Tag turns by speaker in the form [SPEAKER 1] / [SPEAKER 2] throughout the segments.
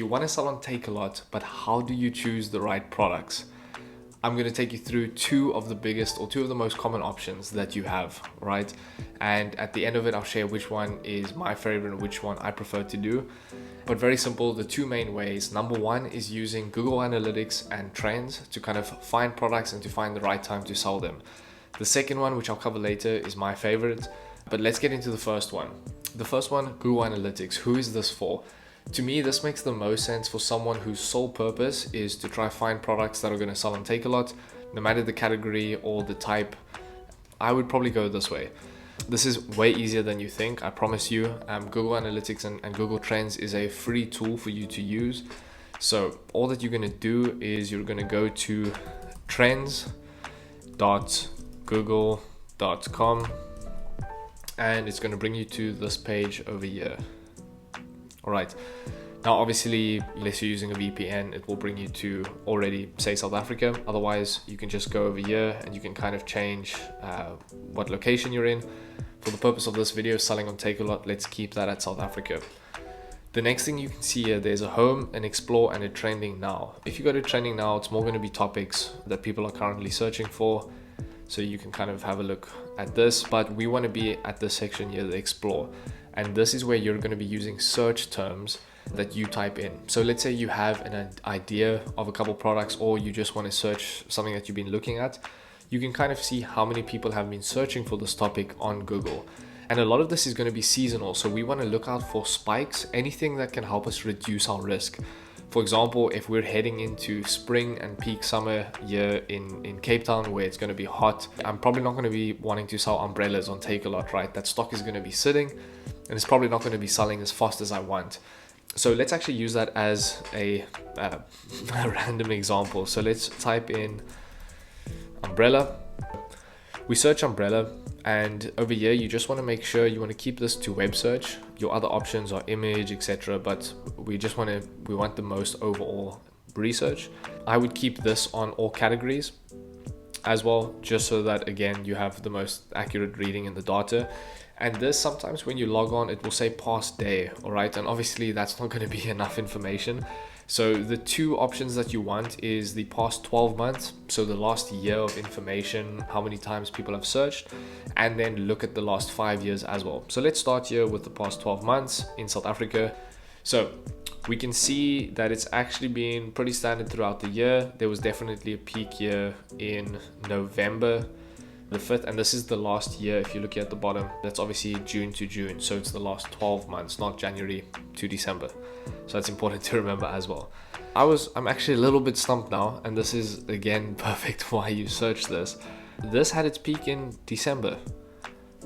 [SPEAKER 1] You want to sell on Takealot, but how do you choose the right products? I'm going to take you through two of the biggest or two of the most common options that you have, right? And at the end of it, I'll share which one is my favorite and which one I prefer to do. But very simple, the two main ways. Number one is using Google Analytics and trends to kind of find products and to find the right time to sell them. The second one, which I'll cover later, is my favorite. But let's get into the first one. The first one, Google Analytics. Who is this for? To me, this makes the most sense for someone whose sole purpose is to try find products that are going to sell on Takealot, no matter the category or the type. I would probably go this way. This is way easier than you think, I promise you. Google Analytics and Google Trends is a free tool for you to use. So all that you're going to do is you're going to go to trends.google.com and it's going to bring you to this page over here. All right. Now, obviously, unless you're using a VPN, it will bring you to already, say, South Africa. Otherwise, you can just go over here and you can kind of change what location you're in. For the purpose of this video, selling on Takealot, let's keep that at South Africa. The next thing you can see here, there's a home, an explore, and a trending now. If you go to trending now, it's more going to be topics that people are currently searching for. So you can kind of have a look at this, but we want to be at this section here, the explore. And this is where you're going to be using search terms that you type in. So let's say you have an idea of a couple products, or you just want to search something that you've been looking at. You can kind of see how many people have been searching for this topic on Google. And a lot of this is going to be seasonal. So we want to look out for spikes, anything that can help us reduce our risk. For example, if we're heading into spring and peak summer here in Cape Town where it's going to be hot, I'm probably not going to be wanting to sell umbrellas on Takealot, right? That stock is going to be sitting and it's probably not going to be selling as fast as I want. So let's actually use that as a random example. So let's type in umbrella. We search umbrella, and over here you just want to make sure you want to keep this to web search. Your other options are image, etc., but we want the most overall research. I would keep this on all categories as well, just so that again you have the most accurate reading in the data. And this, sometimes when you log on, it will say past day, all right? And obviously that's not going to be enough information. So the two options that you want is the past 12 months, so the last year of information, how many times people have searched, and then look at the last 5 years as well. So let's start here with the past 12 months in South Africa. So we can see that it's actually been pretty standard throughout the year. There was definitely a peak year in November the 5th, and this is the last year. If you look at the bottom, that's obviously June to June, so it's the last 12 months, not January to December. So that's important to remember as well. I'm actually a little bit stumped now, and this is again perfect why you search this. This had its peak in December,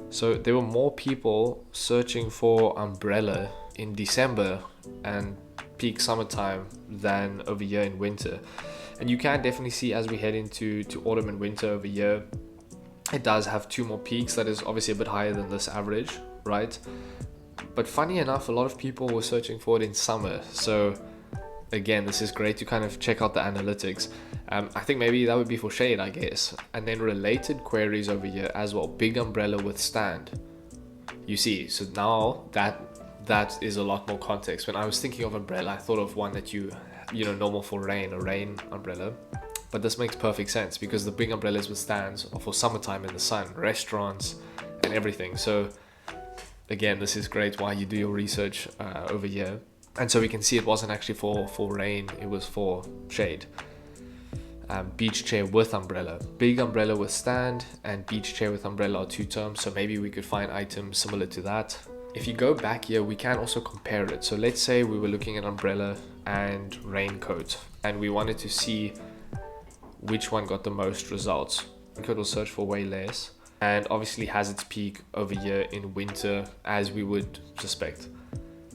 [SPEAKER 1] so there were more people searching for umbrella in December and peak summertime than over here in winter. And you can definitely see as we head into autumn and winter over here, it does have two more peaks. That is obviously a bit higher than this average, right? But funny enough, a lot of people were searching for it in summer. So again, this is great to kind of check out the analytics. I think maybe that would be for shade, I guess. And then related queries over here as well. Big umbrella with stand. You see, so now that is a lot more context. When I was thinking of umbrella, I thought of one that you know, normal for rain, a rain umbrella. But this makes perfect sense because the big umbrellas with stands are for summertime in the sun, restaurants and everything. So again, this is great why you do your research over here. And so we can see it wasn't actually for rain, it was for shade. Beach chair with umbrella. Big umbrella with stand and beach chair with umbrella are two terms. So maybe we could find items similar to that. If you go back here, we can also compare it. So let's say we were looking at umbrella and raincoat and we wanted to see which one got the most results. Raincoat will search for way less and obviously has its peak over here in winter, as we would suspect.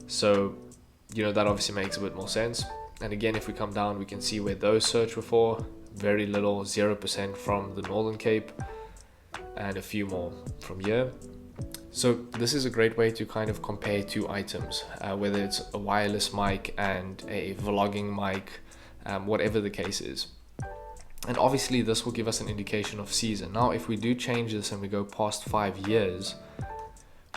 [SPEAKER 1] So, you know, that obviously makes a bit more sense. And again, if we come down, we can see where those search were for. Very little, 0% from the Northern Cape and a few more from here. So this is a great way to kind of compare two items, whether it's a wireless mic and a vlogging mic, whatever the case is. And obviously this will give us an indication of season. Now, if we do change this and we go past 5 years,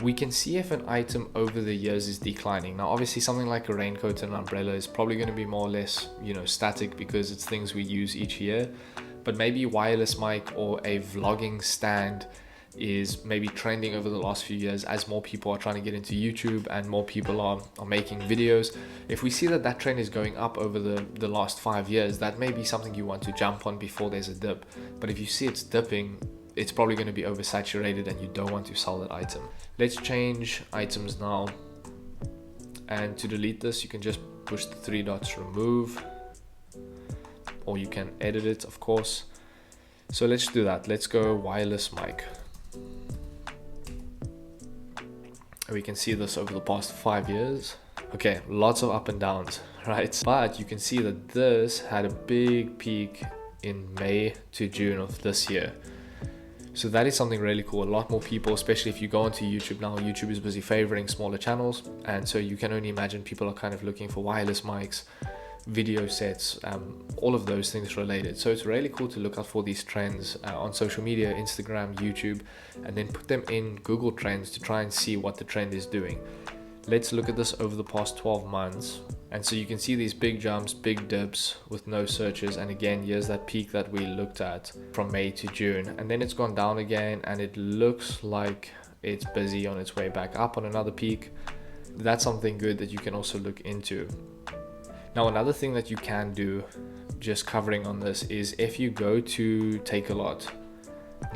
[SPEAKER 1] we can see if an item over the years is declining. Now, obviously something like a raincoat and an umbrella is probably going to be more or less, static because it's things we use each year. But maybe wireless mic or a vlogging stand is maybe trending over the last few years as more people are trying to get into YouTube and more people are making videos. If we see that trend is going up over the last 5 years, that may be something you want to jump on before there's a dip. But if you see it's dipping, it's probably going to be oversaturated and you don't want to sell that item. Let's change items now. And to delete this, you can just push the 3 dots, remove, or you can edit it, of course. So let's do that. Let's go wireless mic. We can see this over the past 5 years. Okay, lots of up and downs, right? But you can see that this had a big peak in May to June of this year. So that is something really cool. A lot more people, especially if you go onto YouTube now, YouTube is busy favoring smaller channels. And so you can only imagine people are kind of looking for wireless mics, video sets, all of those things related. So it's really cool to look out for these trends on social media, Instagram, YouTube, and then put them in Google Trends to try and see what the trend is doing. Let's look at this over the past 12 months. And so you can see these big jumps, big dips with no searches. And again, here's that peak that we looked at from May to June. And then it's gone down again and it looks like it's busy on its way back up on another peak. That's something good that you can also look into. Now, another thing that you can do, just covering on this, is if you go to Takealot,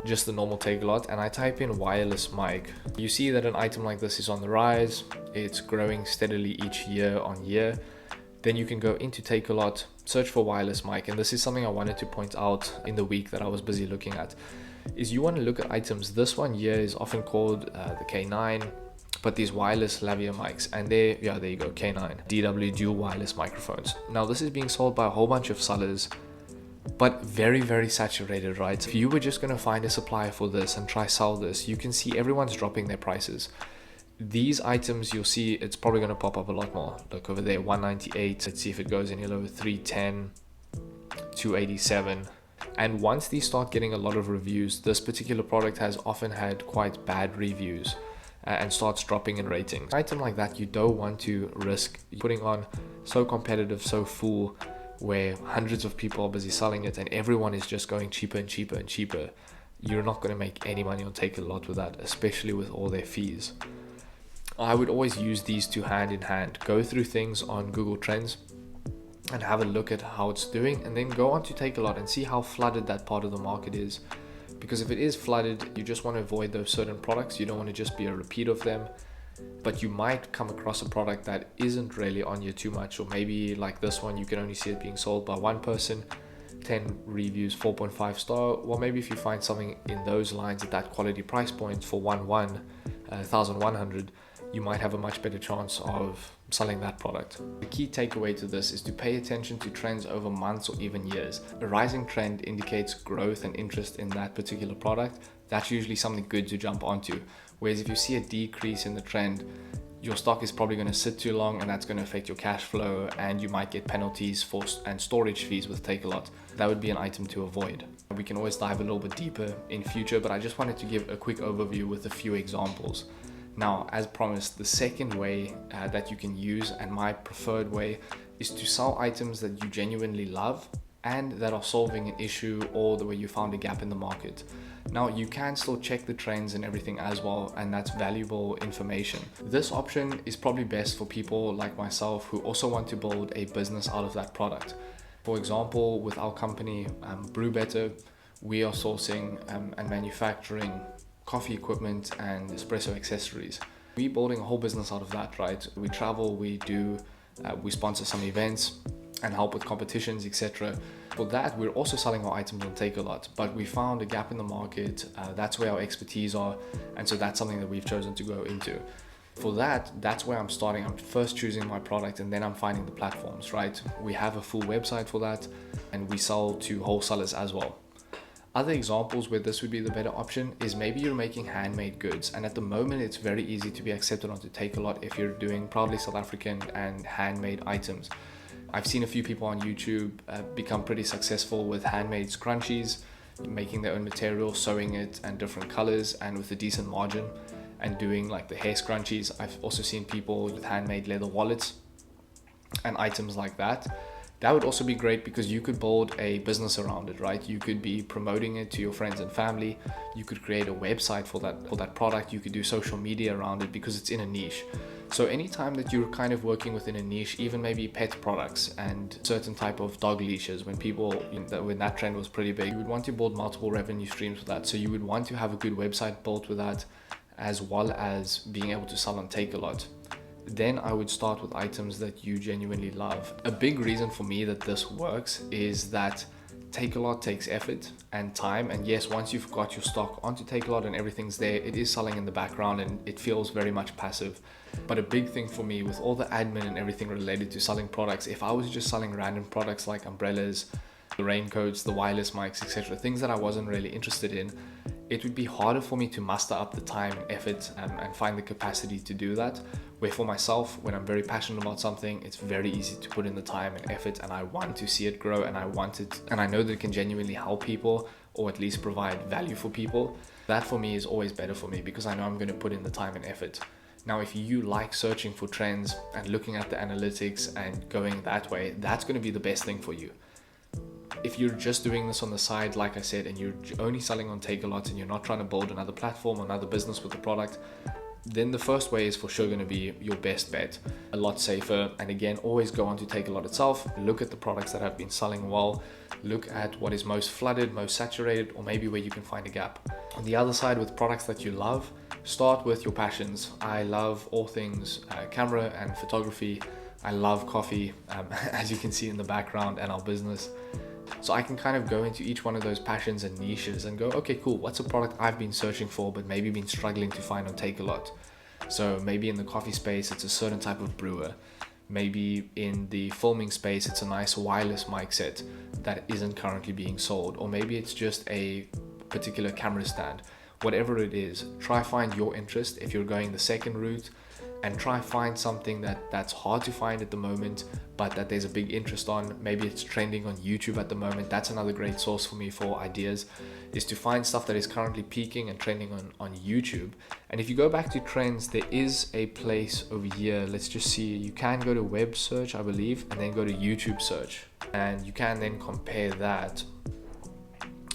[SPEAKER 1] just the normal Takealot, and I type in wireless mic, you see that an item like this is on the rise. It's growing steadily each year on year. Then you can go into Takealot, search for wireless mic, and this is something I wanted to point out in the week that I was busy looking at, is you want to look at items. This one here is often called the K9, but these wireless lavalier mics, and there you go, K9 DW dual wireless microphones. Now this is being sold by a whole bunch of sellers, but very, very saturated, right? If you were just going to find a supplier for this and try sell this, you can see everyone's dropping their prices. These items, you'll see it's probably going to pop up a lot more. Look over there, 198. Let's see if it goes any lower, 310, 287. And once these start getting a lot of reviews, this particular product has often had quite bad reviews and starts dropping in ratings. An item like that, you don't want to risk putting on so competitive, so full, where hundreds of people are busy selling it and everyone is just going cheaper and cheaper and cheaper. You're not going to make any money on Takealot with that, especially with all their fees. I would always use these two hand in hand. Go through things on Google Trends and have a look at how it's doing, and then go on to Takealot and see how flooded that part of the market is. Because if it is flooded, you just want to avoid those certain products. You don't want to just be a repeat of them, but you might come across a product that isn't really on you too much, or maybe like this one, you can only see it being sold by one person, 10 reviews, 4.5 star. Well, maybe if you find something in those lines at that quality price point for 1,100, you might have a much better chance of selling that product. The key takeaway to this is to pay attention to trends over months or even years. A rising trend indicates growth and interest in that particular product. That's usually something good to jump onto. Whereas if you see a decrease in the trend, your stock is probably going to sit too long, and that's going to affect your cash flow, and you might get penalties and storage fees with Takealot. That would be an item to avoid. We can always dive a little bit deeper in future, but I just wanted to give a quick overview with a few examples. Now, as promised, the second way that you can use, and my preferred way, is to sell items that you genuinely love and that are solving an issue or the way you found a gap in the market. Now, you can still check the trends and everything as well, and that's valuable information. This option is probably best for people like myself who also want to build a business out of that product. For example, with our company, Brew Better, we are sourcing and manufacturing coffee equipment and espresso accessories. We're building a whole business out of that, right? We travel, we sponsor some events and help with competitions, etc. For that, we're also selling our items on Takealot, but we found a gap in the market. That's where our expertise are, and so that's something that we've chosen to go into. For that, that's where I'm starting. I'm first choosing my product, and then I'm finding the platforms, right? We have a full website for that, and we sell to wholesalers as well. Other examples where this would be the better option is maybe you're making handmade goods, and at the moment it's very easy to be accepted onto Takealot if you're doing proudly South African and handmade items. I've seen a few people on YouTube become pretty successful with handmade scrunchies, making their own material, sewing it and different colors and with a decent margin. and doing like the hair scrunchies. I've also seen people with handmade leather wallets and items like that. That would also be great because you could build a business around it, right? You could be promoting it to your friends and family. You could create a website for that product. You could do social media around it because it's in a niche. So anytime that you're kind of working within a niche, even maybe pet products and certain type of dog leashes, when that trend was pretty big, you would want to build multiple revenue streams with that. So you would want to have a good website built with that, as well as being able to sell on Takealot. Then I would start with items that you genuinely love. A big reason for me that this works is that Takealot takes effort and time, and yes, once you've got your stock onto Takealot and everything's there, it is selling in the background and it feels very much passive. But a big thing for me with all the admin and everything related to selling products, if I was just selling random products like umbrellas, the raincoats, the wireless mics, etc., things that I wasn't really interested in, it would be harder for me to muster up the time and effort and find the capacity to do that. Where for myself, when I'm very passionate about something, it's very easy to put in the time and effort, and I want to see it grow, and I know that it can genuinely help people, or at least provide value for people. That for me is always better for me because I know I'm going to put in the time and effort. Now, if you like searching for trends and looking at the analytics and going that way, that's going to be the best thing for you. If you're just doing this on the side, like I said, and you're only selling on Takealot and you're not trying to build another platform, another business with the product, then the first way is for sure going to be your best bet, a lot safer. And again, always go on to Takealot itself, look at the products that have been selling well, look at what is most flooded, most saturated, or maybe where you can find a gap. On the other side, with products that you love, start with your passions. I love all things camera and photography. I love coffee, as you can see in the background, and our business. So I can kind of go into each one of those passions and niches and go, okay, cool, what's a product I've been searching for but maybe been struggling to find on Takealot? So maybe in the coffee space, it's a certain type of brewer. Maybe in the filming space, it's a nice wireless mic set that isn't currently being sold. Or maybe it's just a particular camera stand. Whatever it is, try find your interest if you're going the second route, and try find something that's hard to find at the moment, but that there's a big interest on. Maybe it's trending on YouTube at the moment. That's another great source for me for ideas, is to find stuff that is currently peaking and trending on YouTube. And if you go back to trends, there is a place over here. Let's just see. You can go to web search, I believe, and then go to YouTube search. And you can then compare that.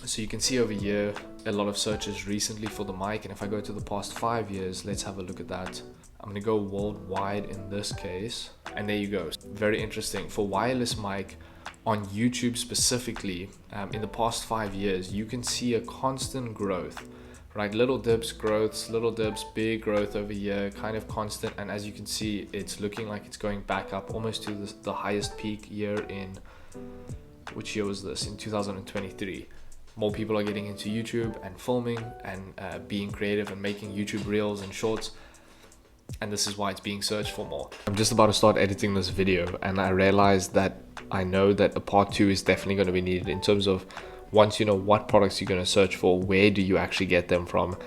[SPEAKER 1] So you can see over here a lot of searches recently for the mic. And if I go to the past 5 years, let's have a look at that. I'm going to go worldwide in this case, and there you go. Very interesting. For wireless mic on YouTube specifically, in the past 5 years, you can see a constant growth, right? Little dips, growths, little dips, big growth over here, kind of constant. And as you can see, it's looking like it's going back up almost to the highest peak year in, which year was this? In 2023. More people are getting into YouTube and filming and being creative and making YouTube reels and shorts. And this is why it's being searched for more. I'm just about to start editing this video, and I realized that I know that a part 2 is definitely going to be needed in terms of, once you know what products you're going to search for, where do you actually get them from,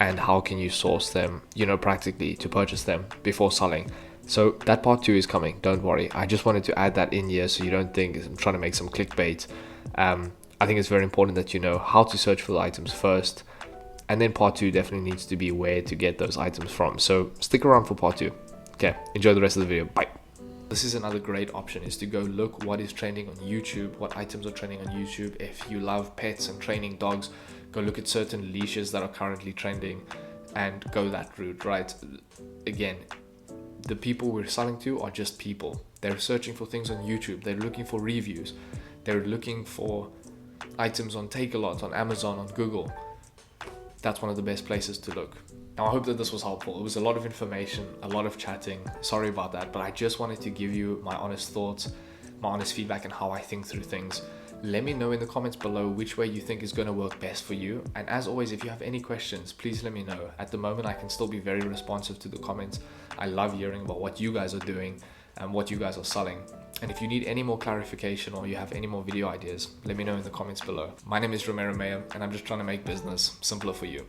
[SPEAKER 1] and how can you source them, practically to purchase them before selling. So that part 2 is coming, don't worry. I just wanted to add that in here so you don't think I'm trying to make some clickbait. I think it's very important that you know how to search for the items first. And then part 2 definitely needs to be where to get those items from. So stick around for part 2. Okay, enjoy the rest of the video. Bye. This is another great option, is to go look what is trending on YouTube, what items are trending on YouTube. If you love pets and training dogs, go look at certain leashes that are currently trending and go that route, right? Again, the people we're selling to are just people. They're searching for things on YouTube. They're looking for reviews. They're looking for items on Takealot, on Amazon, on Google. That's one of the best places to look. Now, I hope that this was helpful. It was a lot of information, a lot of chatting. Sorry about that, but I just wanted to give you my honest thoughts, my honest feedback, and how I think through things. Let me know in the comments below which way you think is going to work best for you. And as always, if you have any questions, please let me know. At the moment, I can still be very responsive to the comments. I love hearing about what you guys are doing and what you guys are selling. And if you need any more clarification or you have any more video ideas, let me know in the comments below. My name is Romero Mayer, and I'm just trying to make business simpler for you.